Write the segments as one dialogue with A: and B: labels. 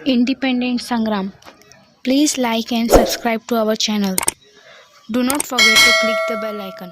A: Independent Sangram. Please like and subscribe to our channel. Do not forget to click the bell icon.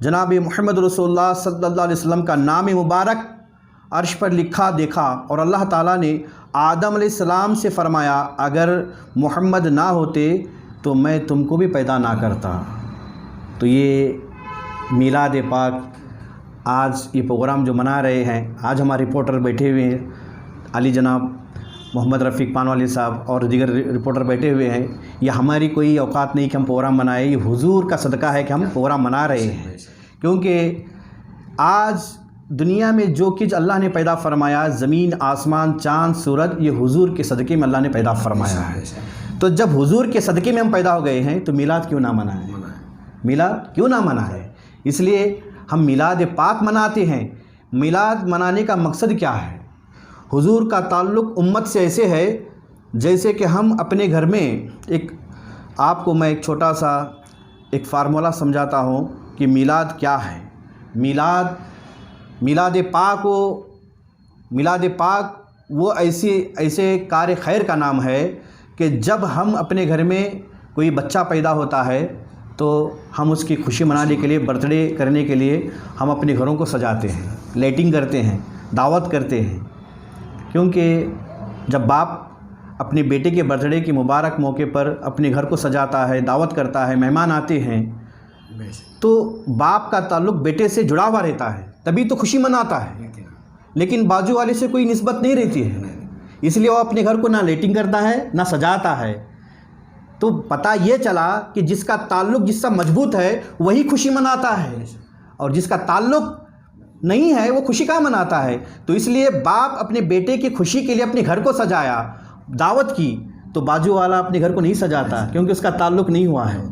B: جناب محمد رسول اللہ صلی اللہ علیہ وسلم کا نام مبارک عرش پر لکھا دیکھا، اور اللہ تعالیٰ نے آدم علیہ السلام سے فرمایا اگر محمد نہ ہوتے تو میں تم کو بھی پیدا نہ کرتا۔ تو یہ میلاد پاک آج یہ پروگرام جو منا رہے ہیں، آج ہمارے رپورٹر بیٹھے ہوئے ہیں، علی جناب محمد رفیق پانوالی صاحب اور دیگر رپورٹر بیٹھے ہوئے ہیں، یہ ہماری کوئی اوقات نہیں کہ ہم پروگرام منائیں، یہ حضور کا صدقہ ہے کہ ہم پروگرام منا رہے ہیں، کیونکہ آج دنیا میں جو کچھ اللہ نے پیدا فرمایا، زمین، آسمان، چاند، سورج، یہ حضور کے صدقے میں اللہ نے پیدا فرمایا ہے۔ تو جب حضور کے صدقے میں ہم پیدا ہو گئے ہیں تو میلاد کیوں نہ منائیں؟ میلاد کیوں نہ منائیں؟ اس لیے ہم میلاد پاک مناتے ہیں۔ میلاد منانے کا مقصد کیا ہے؟ حضور کا تعلق امت سے ایسے ہے جیسے کہ ہم اپنے گھر میں آپ کو میں ایک چھوٹا سا ایک فارمولہ سمجھاتا ہوں کہ میلاد کیا ہے۔ میلاد پاک وہ ایسے کار خیر کا نام ہے کہ جب ہم اپنے گھر میں کوئی بچہ پیدا ہوتا ہے تو ہم اس کی خوشی منانے کے لیے، برتھ ڈے کرنے کے لیے ہم اپنے گھروں کو سجاتے ہیں، لائٹنگ کرتے ہیں، دعوت کرتے ہیں، کیونکہ جب باپ اپنے بیٹے کے برتھ ڈے کے مبارک موقع پر اپنے گھر کو سجاتا ہے، دعوت کرتا ہے، مہمان آتے ہیں، تو باپ کا تعلق بیٹے سے جڑا ہوا رہتا ہے، تبھی تو خوشی مناتا ہے۔ لیکن بازو والے سے کوئی نسبت نہیں رہتی ہے، اس لیے وہ اپنے گھر کو نہ لائٹنگ کرتا ہے نہ سجاتا ہے۔ تو پتہ یہ چلا کہ جس کا تعلق جس سے مضبوط ہے وہی خوشی مناتا ہے، اور جس کا تعلق نہیں ہے وہ خوشی کہاں مناتا ہے۔ تو اس لیے باپ اپنے بیٹے کی خوشی کے لیے اپنے گھر کو سجایا، دعوت کی، تو بازو والا اپنے گھر کو نہیں سجاتا کیونکہ اس کا تعلق نہیں ہوا ہے۔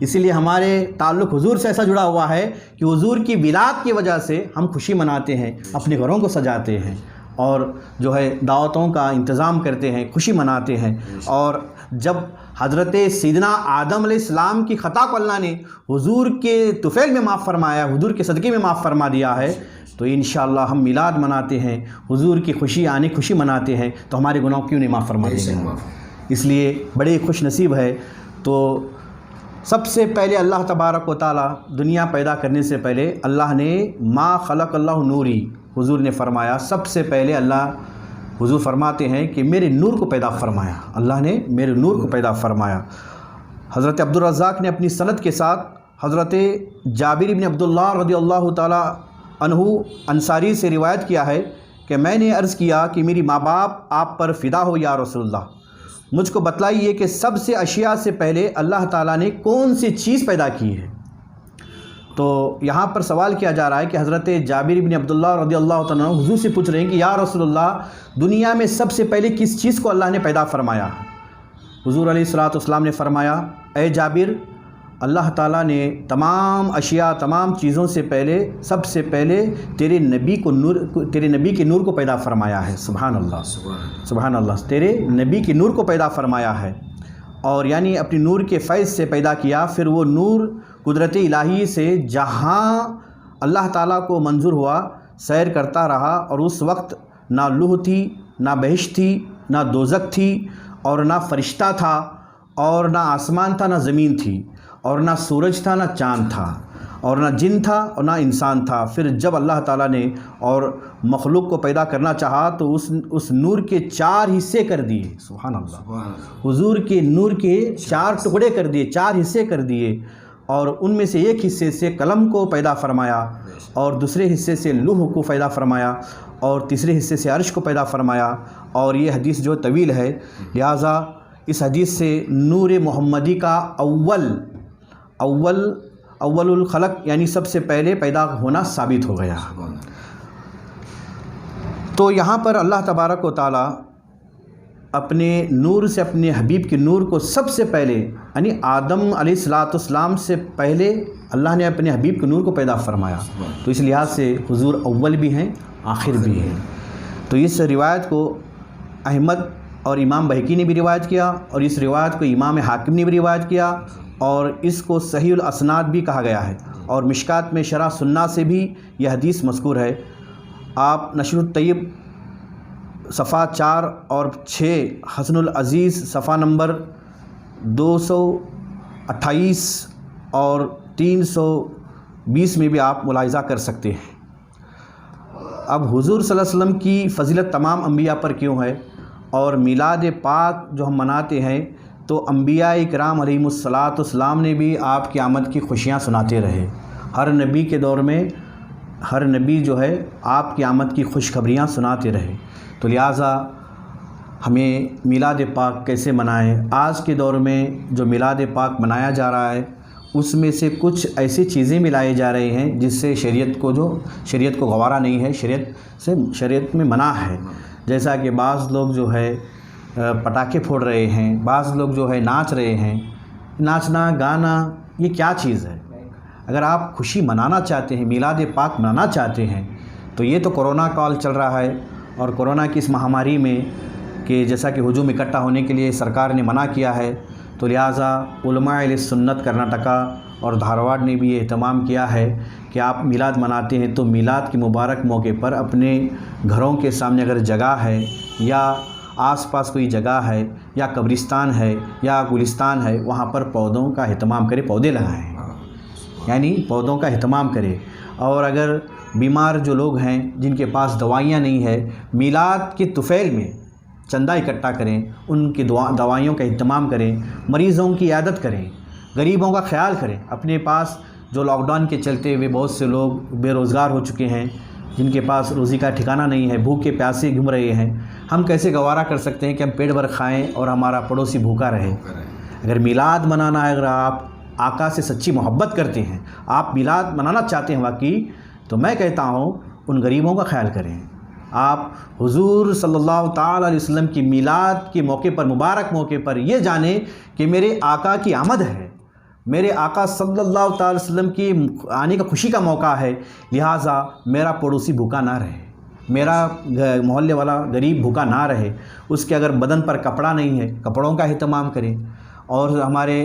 B: اسی لیے ہمارے تعلق حضور سے ایسا جڑا ہوا ہے کہ حضور کی ولادت کی وجہ سے ہم خوشی مناتے ہیں، اپنے گھروں کو سجاتے ہیں، اور جو ہے دعوتوں کا انتظام کرتے ہیں، خوشی مناتے ہیں۔ اور جب حضرت سیدنا آدم علیہ السلام کی خطا کو اللہ نے حضور کے طفیل میں معاف فرمایا، حضور کے صدقے میں معاف فرما دیا ہے، تو انشاءاللہ ہم میلاد مناتے ہیں، حضور کی خوشی مناتے ہیں، تو ہمارے گناہ کیوں نہیں معاف فرما دیں گے؟ اس لیے بڑے خوش نصیب ہے۔ تو سب سے پہلے اللہ تبارک و تعالیٰ دنیا پیدا کرنے سے پہلے اللہ نے ما خلق اللہ نوری، حضور نے فرمایا سب سے پہلے حضور فرماتے ہیں کہ میرے نور کو پیدا فرمایا، اللہ نے میرے نور کو پیدا فرمایا۔ حضرت عبدالرزاق نے اپنی سند کے ساتھ حضرت جابر بن عبداللہ رضی اللہ تعالیٰ عنہ انصاری سے روایت کیا ہے کہ میں نے عرض کیا کہ میری ماں باپ آپ پر فدا ہو یا رسول اللہ، مجھ کو بتلائیے کہ سب سے اشیاء سے پہلے اللہ تعالیٰ نے کون سی چیز پیدا کی ہے۔ تو یہاں پر سوال کیا جا رہا ہے کہ حضرت جابر بن عبداللہ رضی اللہ تعالیٰ عنہ حضور سے پوچھ رہے ہیں کہ یا رسول اللہ، دنیا میں سب سے پہلے کس چیز کو اللہ نے پیدا فرمایا؟ حضور علیہ الصلوۃ والسلام نے فرمایا اے جابر، اللہ تعالیٰ نے تمام اشیاء، تمام چیزوں سے پہلے سب سے پہلے تیرے نبی کے نور کو پیدا فرمایا ہے۔ سبحان اللہ، سبحان اللہ، تیرے نبی کے نور کو پیدا فرمایا ہے، اور یعنی اپنی نور کے فیض سے پیدا کیا۔ پھر وہ نور قدرت الہی سے جہاں اللہ تعالیٰ کو منظور ہوا سیر کرتا رہا، اور اس وقت نہ لوح تھی، نہ بہشت تھی، نہ دوزخ تھی، اور نہ فرشتہ تھا، اور نہ آسمان تھا، نہ زمین تھی، اور نہ سورج تھا، نہ چاند تھا، اور نہ جن تھا اور نہ انسان تھا۔ پھر جب اللہ تعالیٰ نے اور مخلوق کو پیدا کرنا چاہا تو اس نور کے 4 حصے کر دیے۔ سبحان اللہ، حضور کے نور کے 4 ٹکڑے کر دیے، 4 حصے کر دیے، اور ان میں سے ایک حصے سے قلم کو پیدا فرمایا، اور دوسرے حصے سے لوح کو پیدا فرمایا، اور تیسرے حصے سے عرش کو پیدا فرمایا۔ اور یہ حدیث جو طویل ہے، لہٰذا اس حدیث سے نور محمدی کا اول الخلق یعنی سب سے پہلے پیدا ہونا ثابت ہو گیا۔ تو یہاں پر اللہ تبارک و تعالیٰ اپنے نور سے، اپنے حبیب کے نور کو سب سے پہلے، یعنی آدم علیہ السلام سے پہلے اللہ نے اپنے حبیب کے نور کو پیدا فرمایا۔ تو اس لحاظ سے حضور اول بھی ہیں، آخر بھی ہیں۔ تو اس روایت کو احمد اور امام بہقی نے بھی روایت کیا، اور اس روایت کو امام حاکم نے بھی روایت کیا، اور اس کو صحیح الاسناد بھی کہا گیا ہے، اور مشکات میں شرح سنہ سے بھی یہ حدیث مذکور ہے۔ آپ نشر الطیب صفحہ 4 اور 6، حسن العزیز صفحہ نمبر 228 اور 20 میں بھی آپ ملاحظہ کر سکتے ہیں۔ اب حضور صلی اللہ علیہ وسلم کی فضیلت تمام انبیاء پر کیوں ہے، اور میلاد پاک جو ہم مناتے ہیں تو انبیاء کرام علیہم الصلاۃ نے بھی آپ کی آمد کی خوشیاں سناتے رہے۔ ہر نبی کے دور میں ہر نبی جو ہے آپ کی آمد کی خوشخبریاں سناتے رہے، تو لہٰذا ہمیں میلاد پاک کیسے منائیں۔ آج کے دور میں جو میلاد پاک منایا جا رہا ہے اس میں سے کچھ ایسی چیزیں ملائے جا رہے ہیں جس سے شریعت کو گوارا نہیں ہے، شریعت میں منع ہے۔ جیسا کہ بعض لوگ جو ہے پٹاخے پھوڑ رہے ہیں، بعض لوگ جو ہے ناچ رہے ہیں۔ ناچنا گانا یہ کیا چیز ہے؟ اگر آپ خوشی منانا چاہتے ہیں، میلاد پاک منانا چاہتے ہیں، تو یہ تو کرونا کال چل رہا ہے، اور کرونا کی اس مہاماری میں کہ جیسا کہ ہجوم اکٹھا ہونے کے لیے سرکار نے منع کیا ہے، تو لہٰذا علماء اہل سنت کرناٹکا اور دھارواڑ نے بھی یہ اہتمام کیا ہے کہ آپ میلاد مناتے ہیں تو میلاد کے مبارک موقع پر اپنے گھروں کے سامنے اگر جگہ ہے یا آس پاس کوئی جگہ ہے یا قبرستان ہے یا گلستان ہے، وہاں پر پودوں کا اہتمام کرے، پودے لگائیں، یعنی پودوں کا اہتمام کرے۔ اور اگر بیمار جو لوگ ہیں جن کے پاس دوائیاں نہیں ہیں، میلاد کے طفیل میں چندہ اکٹھا کریں، ان کی دوائیوں کا اہتمام کریں، مریضوں کی عیادت کریں، غریبوں کا خیال کریں۔ اپنے پاس جو لاک ڈاؤن کے چلتے ہوئے بہت سے لوگ بے روزگار ہو چکے ہیں، جن کے پاس روزی کا ٹھکانہ نہیں ہے، بھوکے پیاسے گھوم رہے ہیں، ہم کیسے گوارا کر سکتے ہیں کہ ہم پیٹ بھر کھائیں اور ہمارا پڑوسی بھوکا رہے؟ اگر میلاد منانا ہے، اگر آپ آقا سے سچی محبت کرتے ہیں، آپ میلاد منانا چاہتے ہیں واقعی، تو میں کہتا ہوں ان غریبوں کا خیال کریں۔ آپ حضور صلی اللہ تعالیٰ علیہ وسلم کی میلاد کے موقع پر، مبارک موقع پر یہ جانیں کہ میرے آقا کی آمد ہے، میرے آقا صلی اللہ تعالیٰ علیہ وسلم کی آنے کا خوشی کا موقع ہے، لہٰذا میرا پڑوسی بھوکا نہ رہے، میرا محلے والا غریب بھوکا نہ رہے۔ اس کے اگر بدن پر کپڑا نہیں ہے، کپڑوں کا اہتمام کریں۔ اور ہمارے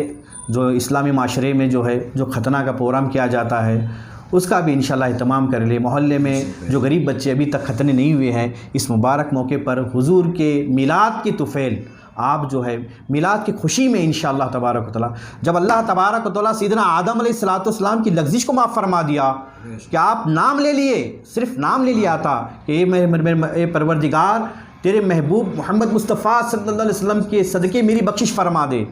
B: جو اسلامی معاشرے میں جو ہے جو ختنہ کا پروگرام کیا جاتا ہے، اس کا بھی انشاءاللہ اہتمام کر لیں۔ محلے میں جو غریب بچے ابھی تک ختنے نہیں ہوئے ہیں، اس مبارک موقع پر حضور کے میلاد کی طفیل آپ جو ہے میلاد کی خوشی میں انشاءاللہ تبارک و تعالیٰ، جب اللہ تبارک و تعالیٰ سیدنا آدم علیہ السلام کی لغزش کو معاف فرما دیا کہ آپ نام لے لیے، صرف نام لے لیا تھا کہ اے پروردگار تیرے محبوب محمد مصطفیٰ صلی اللہ علیہ وسلم کے صدقے میری بخشش فرما دے۔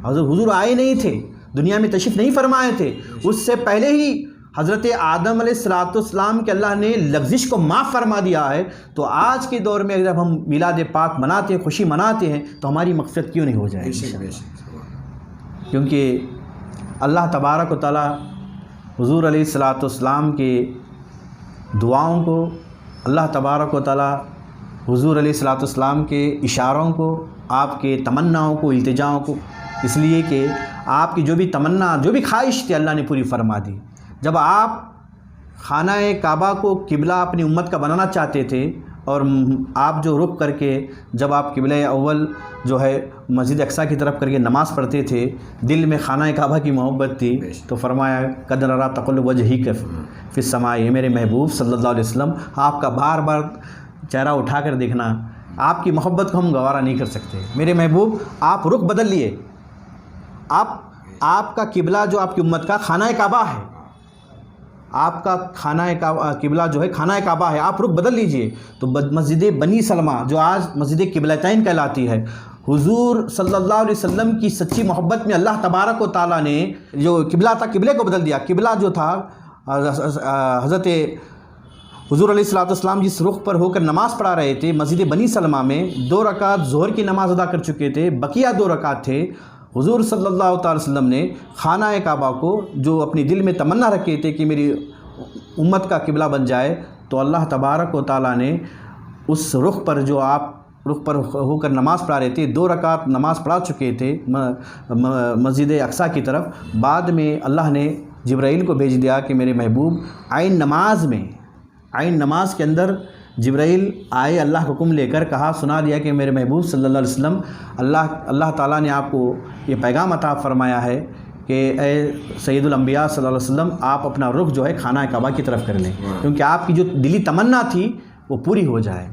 B: حضور آئے نہیں تھے، دنیا میں تشریف نہیں فرمائے تھے، اس سے پہلے ہی حضرت آدم علیہ السلام کے اللہ نے لغزش کو معاف فرما دیا ہے۔ تو آج کے دور میں اگر ہم میلاد پاک مناتے ہیں، خوشی مناتے ہیں، تو ہماری مغفرت کیوں نہیں ہو جائے؟ کیونکہ اللہ تبارک و تعالیٰ حضور علیہ السلام کے دعاؤں کو، اللہ تبارک و تعالیٰ حضور علیہ السلام کے اشاروں کو، آپ کے تمناؤں کو، التجاؤں کو، اس لیے کہ آپ کی جو بھی تمنا، جو بھی خواہش تھی، اللہ نے پوری فرما دی۔ جب آپ خانہ کعبہ کو قبلہ اپنی امت کا بنانا چاہتے تھے، اور آپ جو رخ کر کے جب آپ قبلہ اول جو ہے مسجد اقصیٰ کی طرف کر کے نماز پڑھتے تھے، دل میں خانہ کعبہ کی محبت تھی، تو فرمایا قد نری تقلب وجہک فی السماء، میرے محبوب صلی اللہ علیہ وسلم آپ کا بار بار چہرہ اٹھا کر دیکھنا، آپ کی محبت کو ہم گوارا نہیں کر سکتے۔ میرے محبوب آپ رخ بدل لیے، آپ کا قبلہ جو آپ کی امت کا خانہ کعبہ ہے، آپ کا قبلہ جو ہے خانہ کعبہ ہے، آپ رخ بدل لیجئے۔ تو مسجد بنی سلمہ جو آج مسجد قبلتین کہلاتی ہے، حضور صلی اللہ علیہ وسلم کی سچی محبت میں اللہ تبارک و تعالیٰ نے جو قبلہ تھا، قبلے کو بدل دیا۔ قبلہ جو تھا حضرت حضور علیہ السلام جس رخ پر ہو کر نماز پڑھا رہے تھے، مسجد بنی سلمہ میں 2 رکعت ظہر کی نماز ادا کر چکے تھے، بقیہ 2 رکعت تھے۔ حضور صلی اللہ تعالی وسلم نے خانہ کعبہ کو جو اپنی دل میں تمنا رکھے تھے کہ میری امت کا قبلہ بن جائے، تو اللہ تبارک و تعالیٰ نے اس رخ پر جو آپ رخ پر ہو کر نماز پڑھا رہے تھے، 2 رکعت نماز پڑھا چکے تھے مسجد اقصیٰ کی طرف، بعد میں اللہ نے جبرائیل کو بھیج دیا کہ میرے محبوب عین نماز کے اندر جبرائیل آئے، اللہ کا حکم لے کر کہا، سنا دیا کہ میرے محبوب صلی اللہ علیہ وسلم اللہ تعالیٰ نے آپ کو یہ پیغام عطا فرمایا ہے کہ اے سید الانبیاء صلی اللہ علیہ وسلم، آپ اپنا رخ جو ہے خانہ کعبہ کی طرف کر لیں، کیونکہ آپ کی جو دلی تمنا تھی وہ پوری ہو جائے۔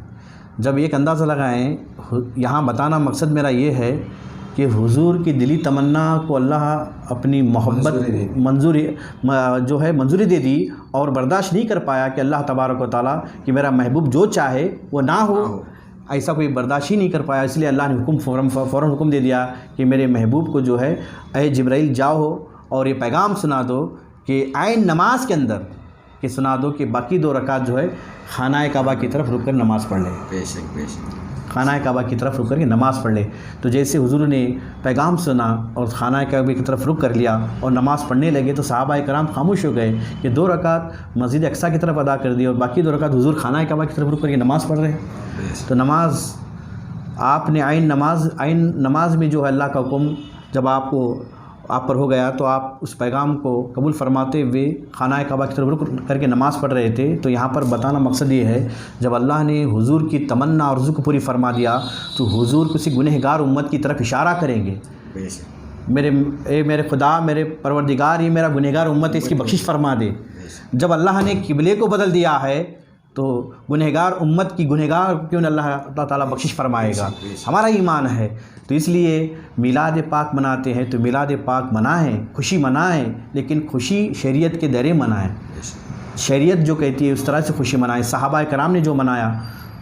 B: جب ایک اندازہ لگائیں، یہاں بتانا مقصد میرا یہ ہے کہ حضور کی دلی تمنا کو اللہ اپنی محبت منظوری دے دی اور برداشت نہیں کر پایا کہ اللہ تبارک و تعالیٰ کہ میرا محبوب جو چاہے وہ نہ ہو، ایسا کوئی برداشت ہی نہیں کر پایا، اس لیے اللہ نے فوراً حکم دے دیا کہ میرے محبوب کو جو ہے اے جبرائیل جاؤ اور یہ پیغام سنا دو کہ عین نماز کے اندر کہ سنا دو کہ باقی 2 رکعت جو ہے خانہ کعبہ کی طرف رک کر نماز پڑھ لے، خانہ کعبہ کی طرف رک کر کے نماز پڑھ لے۔ تو جیسے حضور نے پیغام سنا اور خانہ کعبہ کی طرف رک کر لیا اور نماز پڑھنے لگے تو صحابہ کرام خاموش ہو گئے کہ 2 رکعت مسجد اقصیٰ کی طرف ادا کر دی اور باقی 2 رکعت حضور خانہ کعبہ کی طرف رک کر کے نماز پڑھ رہے ہیں۔ تو نماز آپ نے عین نماز میں جو ہے اللہ کا حکم جب آپ پر ہو گیا تو آپ اس پیغام کو قبول فرماتے ہوئے خانہ کعبہ کی طرف رک کر کے نماز پڑھ رہے تھے۔ تو یہاں پر بتانا مقصد یہ ہے جب اللہ نے حضور کی تمنا اور رزق کو پوری فرما دیا تو حضور کسی گنہگار امت کی طرف اشارہ کریں گے، میرے خدا میرے پروردگار یہ میرا گنہگار امت ہے، اس کی بخشش فرما دے۔ جب اللہ نے قبلے کو بدل دیا ہے تو گنہگار امت کی گنہگار کیوں نہ اللہ تعالیٰ بخشش فرمائے گا، ہمارا ایمان ہے۔ تو اس لیے میلاد پاک مناتے ہیں تو میلاد پاک منائیں، خوشی منائیں، لیکن خوشی شریعت کے دائرے منائیں، شریعت جو کہتی ہے اس طرح سے خوشی منائیں۔ صحابہ کرام نے جو منایا،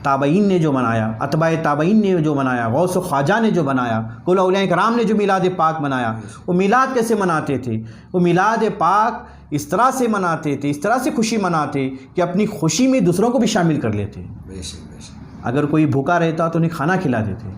B: تابعین نے جو منایا، اتباع تابعین نے جو منایا، غوث و خواجہ نے جو منایا، کل اولیاء کرام نے جو میلاد پاک منایا، وہ میلاد کیسے مناتے تھے؟ وہ میلاد پاک اس طرح سے مناتے تھے، اس طرح سے خوشی مناتے کہ اپنی خوشی میں دوسروں کو بھی شامل کر لیتے۔ اگر کوئی بھوکا رہتا تو انہیں کھانا کھلا دیتے،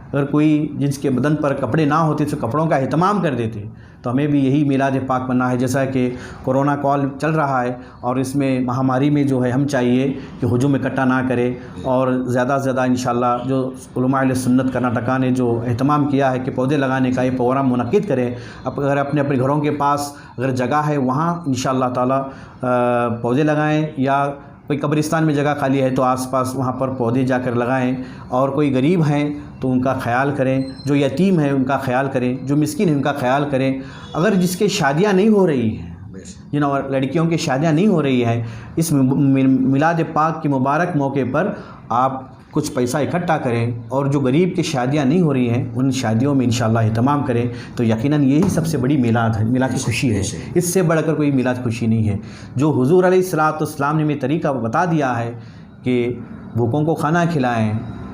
B: اگر کوئی جس کے بدن پر کپڑے نہ ہوتے تو کپڑوں کا اہتمام کر دیتے۔ تو ہمیں بھی یہی میلاد پاک مننا ہے، جیسا کہ کورونا کال چل رہا ہے اور اس میں مہاماری میں جو ہے ہم چاہیے کہ ہجوم اکٹھا نہ کرے اور زیادہ سے زیادہ انشاءاللہ جو علماء اہل سنت کرناٹکا نے جو اہتمام کیا ہے کہ پودے لگانے کا یہ پروگرام منعقد کرے، اگر اپنے گھروں کے پاس اگر جگہ ہے وہاں انشاءاللہ تعالی پودے لگائیں، یا کوئی قبرستان میں جگہ خالی ہے تو آس پاس وہاں پر پودے جا کر لگائیں، اور کوئی غریب ہیں تو ان کا خیال کریں، جو یتیم ہیں ان کا خیال کریں، جو مسکین ہیں ان کا خیال کریں۔ اگر جس کے شادیاں نہیں ہو رہی ہیں، جن لڑکیوں کی شادیاں نہیں ہو رہی ہیں، اس میلاد پاک کے مبارک موقع پر آپ کچھ پیسہ اکٹھا کریں، اور جو غریب کی شادیاں نہیں ہو رہی ہیں ان شادیوں میں انشاءاللہ اہتمام کریں۔ تو یقیناً یہی سب سے بڑی میلاد ہے، میلاد کی خوشی ہے، اس سے بڑھ کر کوئی میلاد خوشی نہیں ہے۔ جو حضور علیہ الصلوۃ نے ہمیں طریقہ بتا دیا ہے کہ بھوکوں کو کھانا کھلائیں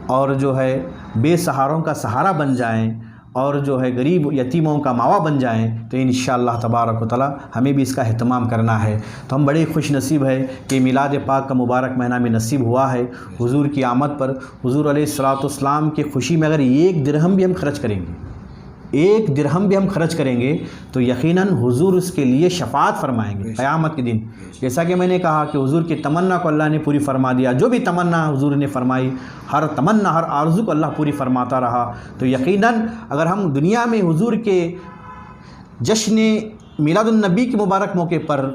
B: اور جو ہے بے سہاروں کا سہارا بن جائیں اور جو ہے غریب یتیموں کا ماوا بن جائیں، تو انشاءاللہ تبارک و تعالی ہمیں بھی اس کا اہتمام کرنا ہے۔ تو ہم بڑے خوش نصیب ہے کہ میلاد پاک کا مبارک مہینہ میں نصیب ہوا ہے۔ حضور کی آمد پر حضور علیہ الصلوۃ کی خوشی میں اگر 1 درہم بھی ہم خرچ کریں گے، 1 درہم بھی ہم خرچ کریں گے تو یقیناً حضور اس کے لیے شفاعت فرمائیں گے قیامت کے دن۔ جیسا کہ میں نے کہا کہ حضور کی تمنا کو اللہ نے پوری فرما دیا، جو بھی تمنا حضور نے فرمائی، ہر تمنا ہر آرزو کو اللہ پوری فرماتا رہا۔ تو یقیناً اگر ہم دنیا میں حضور کے جشن میلاد النبی کے مبارک موقع پر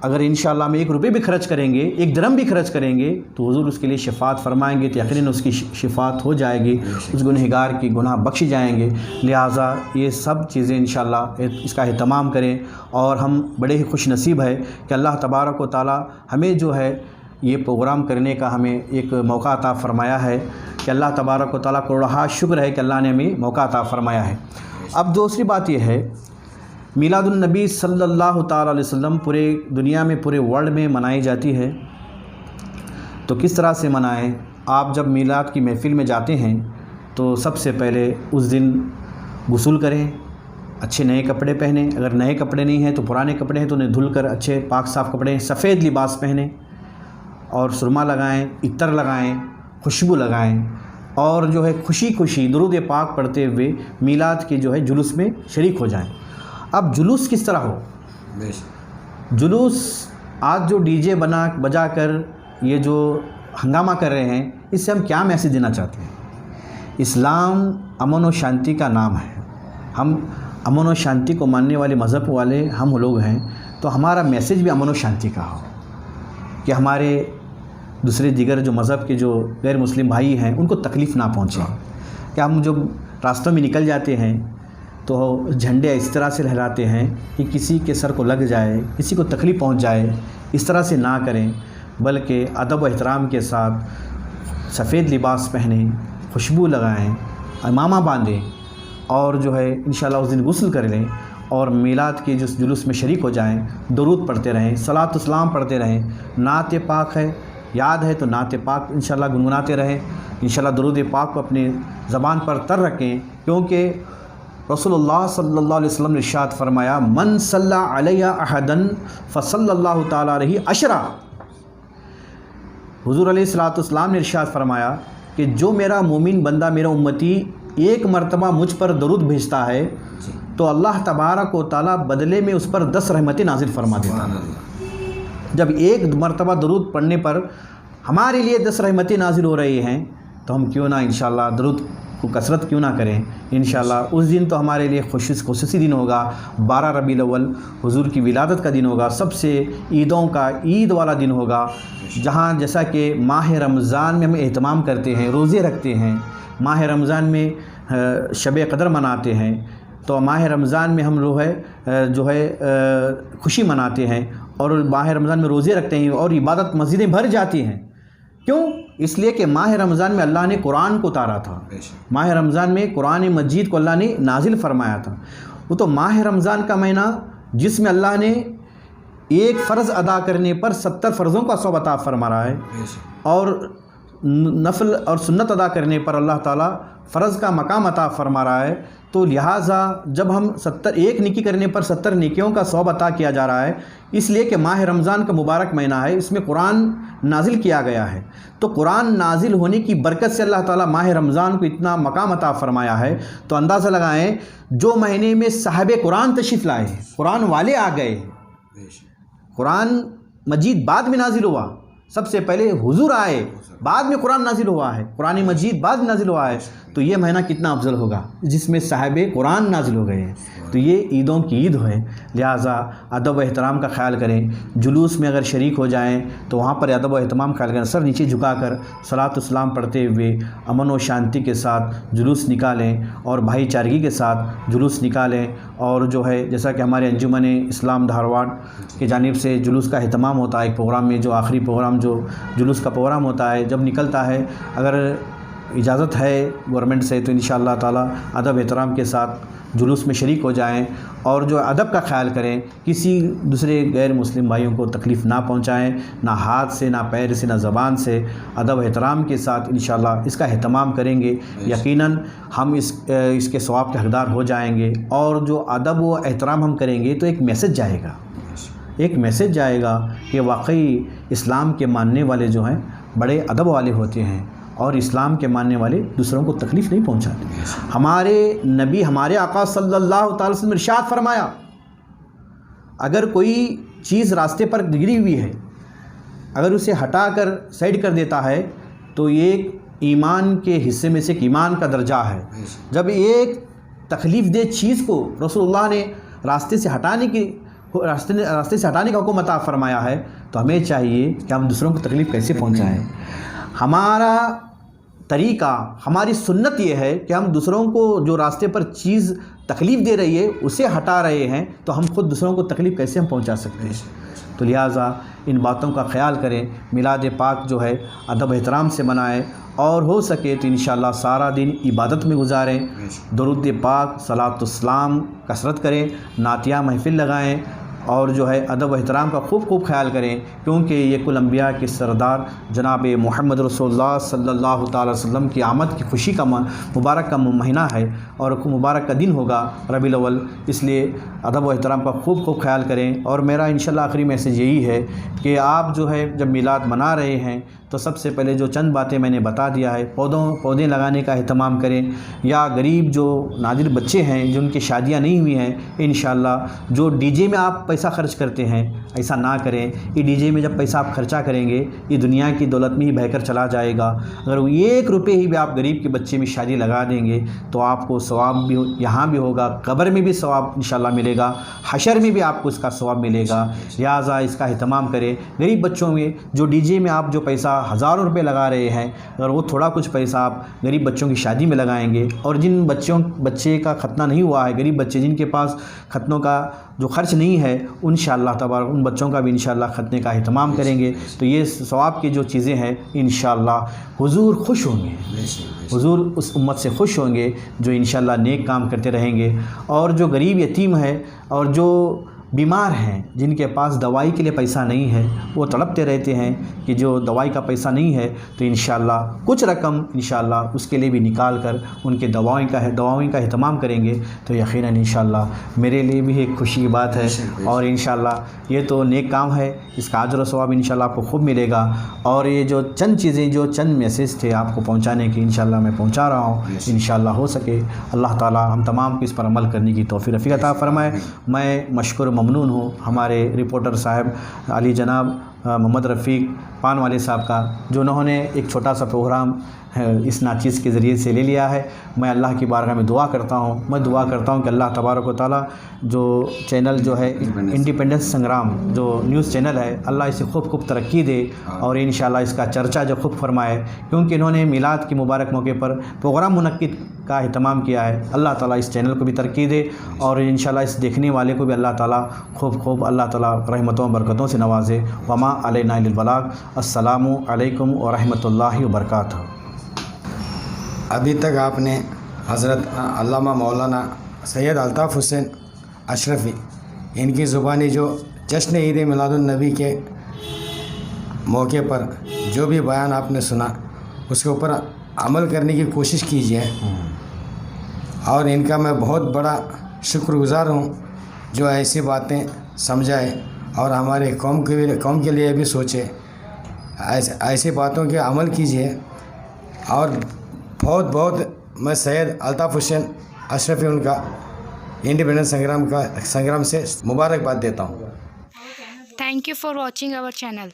B: اگر انشاءاللہ ہم 1 روپے بھی خرچ کریں گے، 1 درہم بھی خرچ کریں گے تو حضور اس کے لیے شفاعت فرمائیں گے، تو یقیناً اس کی شفاعت ہو جائے گی، اس گنہگار کی گناہ بخش جائیں گے۔ لہٰذا یہ سب چیزیں انشاءاللہ اس کا اہتمام کریں، اور ہم بڑے ہی خوش نصیب ہے کہ اللہ تبارک و تعالی ہمیں جو ہے یہ پروگرام کرنے کا ہمیں ایک موقع عطا فرمایا ہے، کہ اللہ تبارک و تعالیٰ کروڑہ شکر ہے کہ اللہ نے ہمیں موقع عطا فرمایا ہے۔ اب دوسری بات یہ ہے، میلاد النبی صلی اللہ تعالیٰ علیہ وسلم پورے دنیا میں پورے ورلڈ میں منائی جاتی ہے۔ تو کس طرح سے منائیں؟ آپ جب میلاد کی محفل میں جاتے ہیں تو سب سے پہلے اس دن غسل کریں، اچھے نئے کپڑے پہنیں، اگر نئے کپڑے نہیں ہیں تو پرانے کپڑے ہیں تو انہیں دھل کر اچھے پاک صاف کپڑے، سفید لباس پہنیں اور سرما لگائیں، عطر لگائیں، خوشبو لگائیں، اور جو ہے خوشی خوشی درود پاک پڑھتے ہوئے میلاد کے جو ہے جلوس میں شریک ہو جائیں۔ اب جلوس کس طرح ہو؟ جلوس آج جو ڈی جے بجا کر یہ جو ہنگامہ کر رہے ہیں، اس سے ہم کیا میسیج دینا چاہتے ہیں؟ اسلام امن و شانتی کا نام ہے، ہم امن و شانتی کو ماننے والے مذہب والے ہم لوگ ہیں، تو ہمارا میسیج بھی امن و شانتی کا ہو، کہ ہمارے دوسرے دیگر جو مذہب کے جو غیر مسلم بھائی ہیں ان کو تکلیف نہ پہنچے، کہ ہم جب راستوں میں نکل جاتے ہیں تو جھنڈے اس طرح سے لہراتے ہیں کہ کسی کے سر کو لگ جائے، کسی کو تکلیف پہنچ جائے، اس طرح سے نہ کریں، بلکہ ادب و احترام کے ساتھ سفید لباس پہنیں، خوشبو لگائیں، امامہ باندھیں، اور جو ہے انشاءاللہ اس دن غسل کر لیں اور میلاد کے جس جلوس میں شریک ہو جائیں، درود پڑھتے رہیں، صلاۃ و سلام پڑھتے رہیں، نعت پاک ہے، یاد ہے تو نعت پاک انشاءاللہ گنگناتے رہیں، انشاءاللہ درود پاک کو اپنی زبان پر تر رکھیں، کیونکہ رسول اللہ صلی اللہ علیہ وسلم نے ارشاد فرمایا من صلی علیہ احدا فصلی اللہ تعالیٰ علیہ عشرہ۔ حضور علیہ الصلوۃ والسلام نے ارشاد فرمایا کہ جو میرا مومن بندہ، میرا امتی ایک مرتبہ مجھ پر درود بھیجتا ہے تو اللہ تبارک و تعالیٰ بدلے میں اس پر 10 رحمتیں نازل فرما دیتا ہے۔ جب ایک مرتبہ درود پڑھنے پر ہمارے لیے 10 رحمتیں نازل ہو رہی ہیں تو ہم کیوں نہ انشاءاللہ درود کو کثرت کیوں نہ کریں۔ انشاءاللہ اس دن تو ہمارے لیے خصوصی دن ہوگا، 12 ربیع الاول حضور کی ولادت کا دن ہوگا، سب سے عیدوں کا عید والا دن ہوگا، جہاں جیسا کہ ماہ رمضان میں ہم اہتمام کرتے ہیں، روزے رکھتے ہیں، ماہ رمضان میں شب قدر مناتے ہیں، تو ماہ رمضان میں ہم جو ہے خوشی مناتے ہیں اور ماہ رمضان میں روزے رکھتے ہیں اور عبادت مسجدیں بھر جاتی ہیں۔ کیوں؟ اس لیے کہ ماہ رمضان میں اللہ نے قرآن کو اتارا تھا، ماہ رمضان میں قرآن مجید کو اللہ نے نازل فرمایا تھا۔ وہ تو ماہ رمضان کا مہینہ جس میں اللہ نے ایک فرض ادا کرنے پر 70 فرضوں کا ثواب عطا فرما رہا ہے، اور نفل اور سنت ادا کرنے پر اللہ تعالیٰ فرض کا مقام عطا فرما رہا ہے۔ تو لہٰذا جب ہم ایک نیکی کرنے پر 70 نیکیوں کا ثواب عطا کیا جا رہا ہے، اس لیے کہ ماہ رمضان کا مبارک مہینہ ہے، اس میں قرآن نازل کیا گیا ہے، تو قرآن نازل ہونے کی برکت سے اللہ تعالیٰ ماہ رمضان کو اتنا مقام عطا فرمایا ہے۔ تو اندازہ لگائیں جو مہینے میں صاحب قرآن تشریف لائے ہیں، قرآن والے آ گئے ہیں، قرآن مجید بعد میں نازل ہوا، سب سے پہلے حضور آئے، بعد میں قرآن نازل ہوا ہے، قرآن مجید بعد میں نازل ہوا ہے، تو یہ مہینہ کتنا افضل ہوگا جس میں صاحب قرآن نازل ہو گئے ہیں۔ تو یہ عیدوں کی عید ہے، لہٰذا ادب و احترام کا خیال کریں، جلوس میں اگر شریک ہو جائیں تو وہاں پر ادب و اہتمام خیال کریں، سر نیچے جھکا کر صلاۃ و سلام پڑھتے ہوئے امن و شانتی کے ساتھ جلوس نکالیں اور بھائی چارگی کے ساتھ جلوس نکالیں، اور جو ہے جیسا کہ ہمارے انجمن اسلام دھارواڑ کی جانب سے جلوس کا اہتمام ہوتا ہے، ایک پروگرام میں جو آخری پروگرام جو جلوس کا پروگرام ہوتا ہے جب نکلتا ہے، اگر اجازت ہے گورنمنٹ سے تو انشاءاللہ تعالیٰ ادب احترام کے ساتھ جلوس میں شریک ہو جائیں، اور جو ادب کا خیال کریں، کسی دوسرے غیر مسلم بھائیوں کو تکلیف نہ پہنچائیں، نہ ہاتھ سے، نہ پیر سے، نہ زبان سے، ادب احترام کے ساتھ انشاءاللہ اس کا اہتمام کریں گے، یقیناً ہم اس کے ثواب کے حقدار ہو جائیں گے۔ اور جو ادب و احترام ہم کریں گے تو ایک میسج جائے گا، ایک میسج جائے گا کہ واقعی اسلام کے ماننے والے جو ہیں بڑے ادب والے ہوتے ہیں، اور اسلام کے ماننے والے دوسروں کو تکلیف نہیں پہنچاتے۔ ہمارے نبی، ہمارے آقا صلی اللہ تعالی وسلم نے ارشاد فرمایا اگر کوئی چیز راستے پر گری ہوئی ہے، اگر اسے ہٹا کر سائڈ کر دیتا ہے تو ایک ایمان کے حصے میں سے ایک ایمان کا درجہ ہے۔ جب ایک تکلیف دہ چیز کو رسول اللہ نے راستے سے ہٹانے کا حکم عطا فرمایا ہے تو ہمیں چاہیے کہ ہم دوسروں کو تکلیف کیسے پہنچائیں۔ ہمارا طریقہ، ہماری سنت یہ ہے کہ ہم دوسروں کو جو راستے پر چیز تکلیف دے رہی ہے اسے ہٹا رہے ہیں، تو ہم خود دوسروں کو تکلیف کیسے ہم پہنچا سکتے ہیں۔ تو لہٰذا ان باتوں کا خیال کریں، میلاد پاک جو ہے ادب احترام سے منائیں، اور ہو سکے تو انشاءاللہ سارا دن عبادت میں گزاریں، درود پاک، صلاۃ و سلام کثرت کریں، نعتیہ محفل لگائیں، اور جو ہے ادب و احترام کا خوب خیال کریں، کیونکہ یہ کل انبیاء کے سردار جناب محمد رسول اللہ صلی اللہ تعالی وسلم کی آمد کی خوشی کا مبارک کا مہینہ ہے، اور مبارک کا دن ہوگا ربیع الاول، اس لیے ادب و احترام کا خوب خیال کریں۔ اور میرا انشاءاللہ آخری میسیج یہی ہے کہ آپ جو ہے جب میلاد منا رہے ہیں تو سب سے پہلے جو چند باتیں میں نے بتا دیا ہے، پودے لگانے کا اہتمام کریں، یا غریب جو نادر بچے ہیں جن کی شادیاں نہیں ہوئی ہیں، انشاءاللہ جو ڈی جے میں آپ پیسہ خرچ کرتے ہیں ایسا نہ کریں۔ یہ ڈی جے میں جب پیسہ آپ خرچہ کریں گے یہ دنیا کی دولت میں ہی بہہ کر چلا جائے گا۔ اگر وہ 1 روپے ہی بھی آپ غریب کے بچے میں شادی لگا دیں گے تو آپ کو ثواب بھی یہاں بھی ہوگا، قبر میں بھی ثواب انشاءاللہ ملے گا، حشر میں بھی آپ کو اس کا ثواب ملے گا۔ لہٰذا اس کا اہتمام کریں۔ غریب بچوں میں جو ڈی جے میں آپ جو پیسہ ہزاروں روپے لگا رہے ہیں، اگر وہ تھوڑا کچھ پیسہ آپ غریب بچوں کی شادی میں لگائیں گے، اور جن بچے کا ختنہ نہیں ہوا ہے، غریب بچے جن کے پاس ختنوں کا جو خرچ نہیں ہے انشاءاللہ تبارک ان بچوں کا بھی انشاءاللہ ختنے کا اہتمام کریں گے. تو یہ ثواب کی جو چیزیں ہیں انشاءاللہ حضور خوش ہوں گے, حضور اس امت سے خوش ہوں گے جو انشاءاللہ نیک کام کرتے رہیں گے. اور جو غریب یتیم ہے اور جو بیمار ہیں جن کے پاس دوائی کے لیے پیسہ نہیں ہے, وہ تڑپتے رہتے ہیں کہ جو دوائی کا پیسہ نہیں ہے, تو انشاءاللہ کچھ رقم انشاءاللہ اس کے لیے بھی نکال کر ان کے دواؤں کا اہتمام کریں گے. تو یقیناً انشاءاللہ میرے لیے بھی ایک خوشی کی بات ہے. اور انشاءاللہ یہ تو نیک کام ہے, اس کا اجر و ثواب انشاءاللہ آپ کو خوب ملے گا. اور یہ جو چند چیزیں, جو چند میسیج تھے آپ کو پہنچانے کی, انشاءاللہ میں پہنچا رہا ہوں. انشاءاللہ ہو سکے اللہ تعالی ہم تمام کو اس پر عمل کرنے کی توفیق رفیق عطا فرمائے. میں مشکور ممنون ہوں ہمارے رپورٹر صاحب علی جناب محمد رفیق پان والے صاحب کا, جو انہوں نے ایک چھوٹا سا پروگرام اس ناچیز کے ذریعے سے لے لیا ہے. میں اللہ کی بارگاہ میں دعا کرتا ہوں, کہ اللہ تبارک و تعالیٰ جو چینل جو ہے انڈیپینڈنس سنگرام جو نیوز چینل ہے, اللہ اسے خوب ترقی دے اور انشاءاللہ اس کا چرچا جو خوب فرمائے, کیونکہ انہوں نے میلاد کے مبارک موقع پر پروگرام منعقد کا اہتمام کیا ہے. اللہ تعالیٰ اس چینل کو بھی ترقی دے اور انشاءاللہ اس دیکھنے والے کو بھی اللہ تعالیٰ خوب اللہ تعالیٰ رحمتوں و برکتوں سے نوازے. وما علینا الا البلاغ. السلام علیکم ورحمۃ اللہ وبرکاتہ.
C: ابھی تک آپ نے حضرت علامہ مولانا سید الطاف حسین اشرفی ان کی زبانی جو جشن عید میلاد النبی کے موقع پر جو بھی بیان آپ نے سنا, اس کے اوپر عمل کرنے کی کوشش کیجیے. اور ان کا میں بہت بڑا شکر گزار ہوں جو ایسی باتیں سمجھائے اور ہمارے قوم کے لیے بھی سوچے. ایسی باتوں کے عمل کیجیے. اور بہت میں سید الطاف حسین اشرفی ان کا انڈیپینڈنس سنگرام سے مبارکباد دیتا ہوں.
A: Thank you for watching our channel.